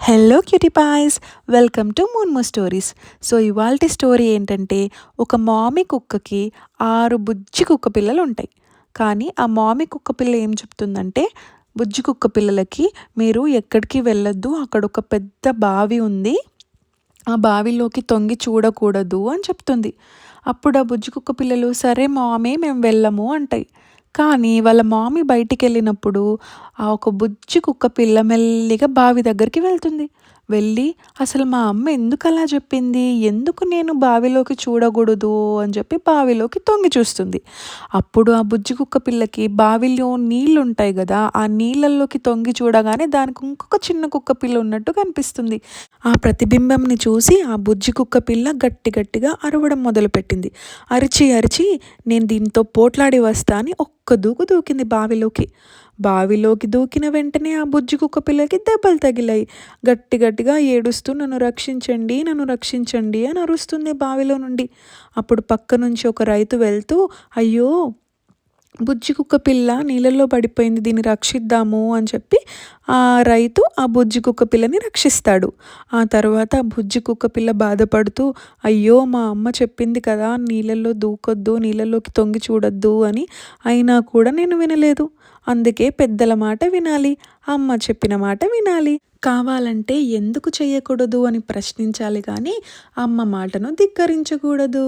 Hello cutie pies, welcome to Moonmoo stories. So ఇవాల్టి story ఏంటంటే, ఒక మామి కుక్కకి 6 బుజ్జి కుక్క పిల్లలు ఉంటాయి. కానీ ఆ మామి కుక్క పిల్ల ఏం చెప్తుందంటే, బుజ్జి కుక్క పిల్లలకి మీరు ఎక్కడికి వెళ్ళొద్దు, అక్కడ ఒక పెద్ద బావి ఉంది, ఆ బావిలోకి తొంగి చూడకూడదు అని చెప్తుంది. అప్పుడు ఆ బుజ్జి కుక్క పిల్లలు సరే మామీ మేము వెళ్ళము అంటాయి. కానీ వాళ్ళ మామీ బయటికెళ్ళినప్పుడు ఆ ఒక బుజ్జి కుక్క పిల్ల మెల్లిగా బావి దగ్గరికి వెళ్తుంది. వెళ్ళి అసలు మా అమ్మ ఎందుకలా చెప్పింది? ఎందుకు నేను బావిలోకి చూడకూడదు అని చెప్పి బావిలోకి తొంగి చూస్తుంది. అప్పుడు ఆ బుజ్జి కుక్క పిల్లకి బావిలో నీళ్లుంటాయి గదా! ఆ నీళ్ళల్లోకి తొంగి చూడగానే దానికి ఇంకొక చిన్న కుక్క పిల్ల ఉన్నట్టు కనిపిస్తుంది. ఆ ప్రతిబింబంని చూసి ఆ బుజ్జి కుక్క పిల్ల గట్టి గట్టిగా అరవడం మొదలుపెట్టింది. అరిచి అరిచి నేను దీంతో పోట్లాడి వస్తా అని ఒక్క దూకు దూకింది బావిలోకి. బావిలోకి దూకిన వెంటనే ఆ బుజ్జి కుక్క పిల్లకి దెబ్బలు తగిలాయి. గట్టి గట్టిగా ఏడుస్తూ నన్ను రక్షించండి, నన్ను రక్షించండి అని అరుస్తుంది బావిలో నుండి. అప్పుడు పక్క నుంచి ఒక రైతు వెళ్తూ అయ్యో బుజ్జి కుక్క పిల్ల నీళ్ళల్లో పడిపోయింది, దీన్ని రక్షిద్దాము అని చెప్పి ఆ రైతు ఆ బుజ్జి కుక్క పిల్లని రక్షిస్తాడు. ఆ తర్వాత ఆ బుజ్జి కుక్క పిల్ల బాధపడుతూ అయ్యో మా అమ్మ చెప్పింది కదా నీళ్ళల్లో దూకొద్దు, నీళ్ళల్లోకి తొంగి చూడొద్దు అని, అయినా కూడా నేను వినలేదు. అందుకే పెద్దల మాట వినాలి, అమ్మ చెప్పిన మాట వినాలి, కావాలంటే ఎందుకు చేయకూడదు అని ప్రశ్నించాలి కానీ అమ్మ మాటను ధిక్కరించకూడదు.